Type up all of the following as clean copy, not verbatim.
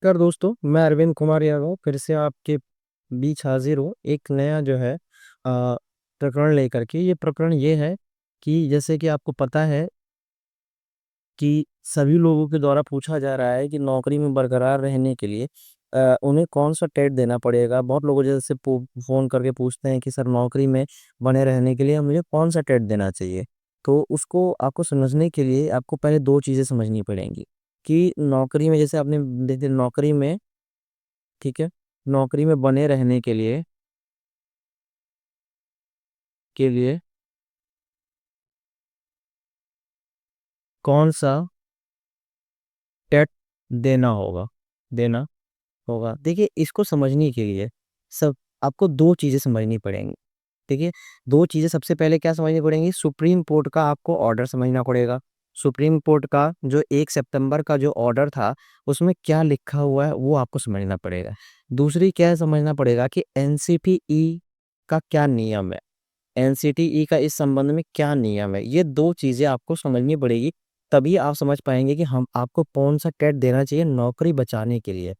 नमस्कार दोस्तों, मैं अरविंद कुमार यादव फिर से आपके बीच हाजिर हूँ एक नया जो है प्रकरण लेकर के। ये प्रकरण ये है कि जैसे कि आपको पता है कि सभी लोगों के द्वारा पूछा जा रहा है कि नौकरी में बरकरार रहने के लिए उन्हें कौन सा टेट देना पड़ेगा। बहुत लोगों जैसे फ़ोन करके पूछते हैं कि सर नौकरी में बने रहने के लिए मुझे कौन सा टेट देना चाहिए। तो उसको आपको समझने के लिए आपको पहले दो चीज़ें समझनी पड़ेंगी कि नौकरी में जैसे आपने देखिए नौकरी में, ठीक है, नौकरी में बने रहने के लिए कौन सा टेट देना होगा देना होगा। देखिए इसको समझने के लिए सब आपको दो चीजें समझनी पड़ेंगी। देखिए दो चीजें सबसे पहले क्या समझनी पड़ेंगी, सुप्रीम कोर्ट का आपको ऑर्डर समझना पड़ेगा। सुप्रीम कोर्ट का जो 1 सितंबर का जो ऑर्डर था उसमें क्या लिखा हुआ है वो आपको समझना पड़ेगा। दूसरी क्या समझना पड़ेगा कि एनसीटीई का क्या नियम है, एनसीटीई का इस संबंध में क्या नियम है। ये दो चीजें आपको समझनी पड़ेगी, तभी आप समझ पाएंगे कि हम आपको कौन सा टेट देना चाहिए नौकरी बचाने के लिए।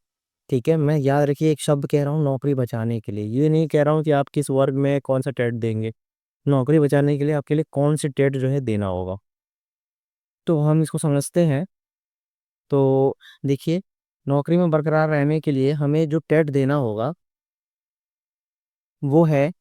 ठीक है, मैं याद रखिए एक शब्द कह रहा हूँ नौकरी बचाने के लिए, ये नहीं कह रहा हूँ कि आप किस वर्ग में कौन सा टेट देंगे। नौकरी बचाने के लिए आपके लिए कौन सी टेट जो है देना होगा, तो हम इसको समझते हैं। तो देखिए नौकरी में बरकरार रहने के लिए हमें जो टेट देना होगा वो है,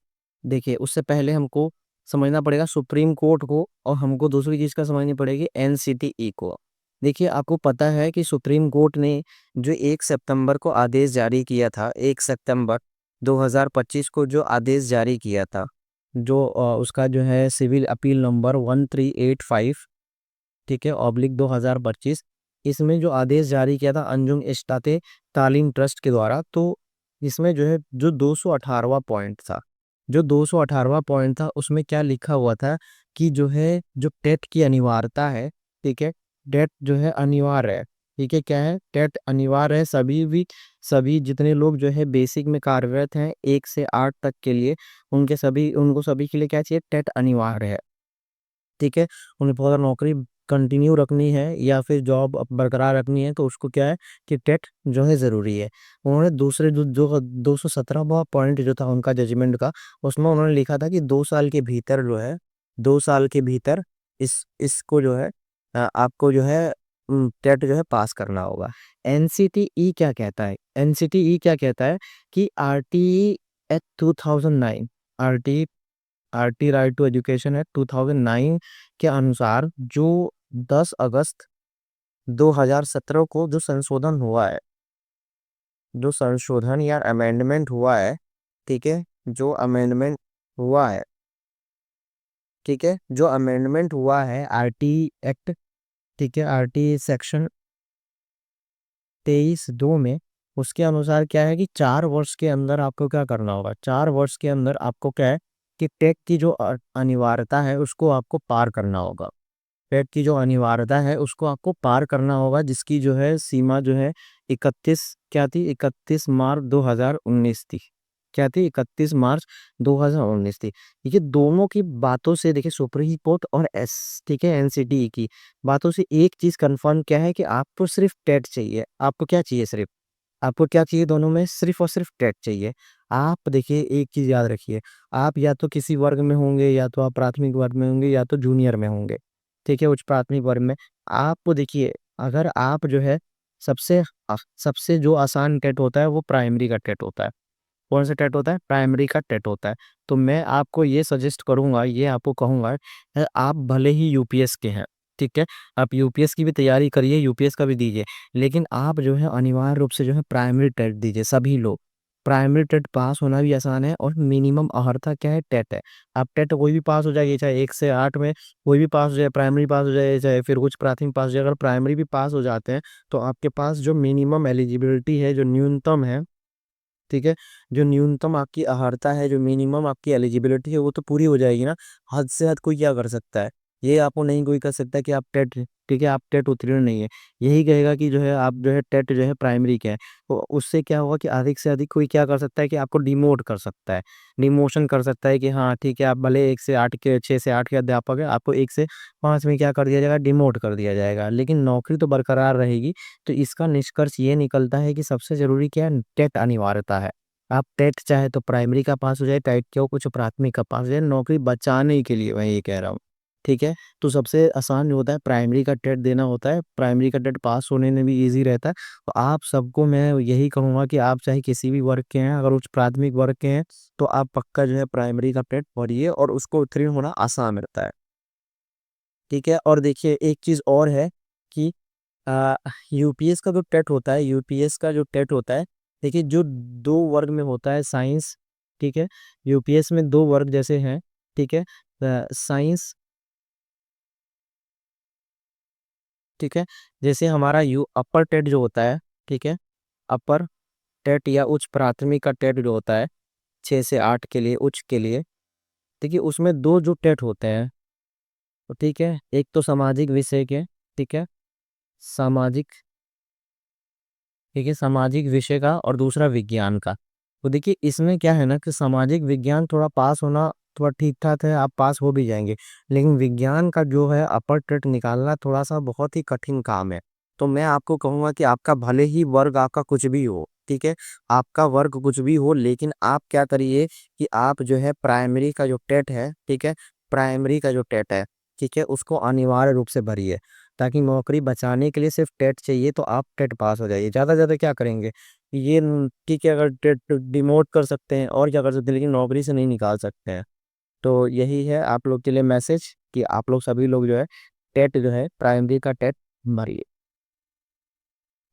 देखिए उससे पहले हमको समझना पड़ेगा सुप्रीम कोर्ट को, और हमको दूसरी चीज का समझनी पड़ेगी एनसीटीई को। देखिए आपको पता है कि सुप्रीम कोर्ट ने जो 1 सितंबर को आदेश जारी किया था, 1 सितंबर 2025 को जो आदेश जारी किया था, जो उसका जो है सिविल अपील नंबर 1385, ठीक है, ऑब्लिक 2025, इसमें जो आदेश जारी किया था अंजुम इस्ताते तालीम ट्रस्ट के द्वारा, तो इसमें जो है जो 218वां पॉइंट था, जो 218वां पॉइंट था उसमें क्या लिखा हुआ था कि जो है जो टेट की अनिवार्यता है, ठीक है, टेट जो है अनिवार्य है। ठीक है, क्या है, टेट अनिवार्य है। सभी जितने लोग जो है बेसिक में कार्यरत हैं 1 से 8 तक के लिए, उनको सभी के लिए क्या चाहिए, टेट अनिवार्य है। ठीक है, उन्हें बहुत ज़्यादा नौकरी कंटिन्यू रखनी है या फिर जॉब बरकरार रखनी है तो उसको क्या है कि टेट जो है ज़रूरी है। उन्होंने दूसरे जो जो 217वां पॉइंट जो था उनका जजमेंट का, उसमें उन्होंने लिखा था कि 2 साल के भीतर जो है, 2 साल के भीतर इसको जो है आपको जो है टेट जो है पास करना होगा। एनसीटीई क्या कहता है, एनसीटीई क्या कहता है कि RTE 2009, RT RT right to education है 2009 के अनुसार, जो 10 अगस्त 2017 को जो संशोधन हुआ है, जो संशोधन या अमेंडमेंट हुआ है, ठीक है, जो अमेंडमेंट हुआ है, ठीक है, जो अमेंडमेंट हुआ है आरटी एक्ट, ठीक है, आरटी सेक्शन 23(2) में, उसके अनुसार क्या है कि 4 वर्ष के अंदर आपको क्या करना होगा, 4 वर्ष के अंदर आपको क्या है कि टेट की जो अनिवार्यता है उसको आपको पार करना होगा। टेट की जो अनिवार्यता है उसको आपको पार करना होगा, जिसकी जो है सीमा जो है 31 क्या थी, 31 मार्च 2019 थी। क्या थी, 31 मार्च 2019 थी। देखिए दोनों की बातों से, देखिए सुप्रीम कोर्ट और ठीक है एनसीटी की बातों से एक चीज कंफर्म क्या है कि आपको सिर्फ टेट चाहिए। आपको क्या चाहिए, सिर्फ आपको क्या चाहिए, दोनों में सिर्फ और सिर्फ टेट चाहिए। आप देखिए एक चीज याद रखिए, आप या तो किसी वर्ग में होंगे, या तो आप प्राथमिक वर्ग में होंगे, या तो जूनियर में होंगे, ठीक है, उच्च प्राथमिक वर्ग में। आपको देखिए अगर आप जो है सबसे सबसे जो आसान टेट होता है वो प्राइमरी का टेट होता है। कौन सा टेट होता है, प्राइमरी का टेट होता है। तो मैं आपको ये सजेस्ट करूंगा, ये आपको कहूंगा आप भले ही यूपीएस के हैं, ठीक है, आप यूपीएस की भी तैयारी करिए, यूपीएस का भी दीजिए, लेकिन आप जो है अनिवार्य रूप से जो है प्राइमरी टेट दीजिए। सभी लोग, प्राइमरी टेट पास होना भी आसान है, और मिनिमम अर्हता क्या है, टेट है। आप टेट कोई भी पास हो जाएगी, चाहे 1 से 8 में कोई भी पास हो जाए, प्राइमरी पास हो जाए, चाहे फिर कुछ प्राथमिक पास हो जाए, अगर प्राइमरी भी पास हो जाते हैं तो आपके पास जो मिनिमम एलिजिबिलिटी है, जो न्यूनतम है, ठीक है, जो न्यूनतम आपकी अर्हता है, जो मिनिमम आपकी एलिजिबिलिटी है वो तो पूरी हो जाएगी ना। हद से हद कोई क्या कर सकता है, ये आपको नहीं कोई कर सकता कि आप टेट, ठीक है, आप टेट उत्तीर्ण नहीं है। यही कहेगा कि जो है आप जो है टेट जो है प्राइमरी के हैं। तो उससे क्या होगा कि अधिक से अधिक कोई क्या कर सकता है कि आपको डिमोट कर सकता है, डिमोशन कर सकता है कि हाँ ठीक है, आप भले 1 से 8 के 6 से 8 के अध्यापक है, आपको 1 से 5 में क्या कर दिया जाएगा, डिमोट कर दिया जाएगा, लेकिन नौकरी तो बरकरार रहेगी। तो इसका निष्कर्ष ये निकलता है कि सबसे जरूरी क्या है, टेट अनिवार्यता है। आप टेट चाहे तो प्राइमरी का पास हो जाए, टेट क्यों कुछ प्राथमिक का पास हो जाए, नौकरी बचाने के लिए मैं ये कह रहा हूँ। ठीक है, तो सबसे आसान जो होता है प्राइमरी का टेट देना होता है, प्राइमरी का टेट पास होने में भी इजी रहता है। तो आप सबको मैं यही कहूँगा कि आप चाहे किसी भी वर्ग के हैं, अगर उच्च प्राथमिक वर्ग के हैं, तो आप पक्का जो है प्राइमरी का टेट पढ़िए और उसको उत्तीर्ण होना आसान रहता है। ठीक है, और देखिए एक चीज़ और है कि यूपीएस का जो टेट होता है, यूपीएस का जो टेट होता है, देखिए जो दो वर्ग में होता है साइंस, ठीक है, यूपीएस में दो वर्ग जैसे हैं, ठीक है, साइंस, ठीक है, जैसे हमारा यू अपर टेट जो होता है, ठीक है, अपर टेट या उच्च प्राथमिक का टेट जो होता है 6 से 8 के लिए, उच्च के लिए, देखिए उसमें दो जो टेट होते हैं, तो ठीक है, एक तो सामाजिक विषय के, ठीक है, सामाजिक, ठीक है, सामाजिक विषय का, और दूसरा विज्ञान का। तो देखिए इसमें क्या है ना कि सामाजिक विज्ञान थोड़ा पास होना थोड़ा ठीक ठाक है, आप पास हो भी जाएंगे, लेकिन विज्ञान का जो है अपर टेट निकालना थोड़ा सा बहुत ही कठिन काम है। तो मैं आपको कहूंगा कि आपका भले ही वर्ग आपका कुछ भी हो, ठीक है, आपका वर्ग कुछ भी हो, लेकिन आप क्या करिए कि आप जो है प्राइमरी का जो टेट है, ठीक है, प्राइमरी का जो टेट है, ठीक है, उसको अनिवार्य रूप से भरिए, ताकि नौकरी बचाने के लिए सिर्फ टेट चाहिए, तो आप टेट पास हो जाइए। ज़्यादा ज़्यादा क्या करेंगे, ये ठीक है, अगर टेट डिमोट कर सकते हैं और क्या कर सकते हैं, लेकिन नौकरी से नहीं निकाल सकते हैं। तो यही है आप लोग के लिए मैसेज कि आप लोग सभी लोग जो है टेट जो है प्राइमरी का टेट भरिए।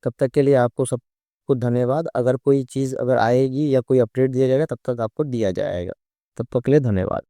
तब तक के लिए आपको सबको धन्यवाद। अगर कोई चीज़ अगर आएगी या कोई अपडेट दिया जाएगा तब तक आपको दिया जाएगा। तब तक के लिए धन्यवाद।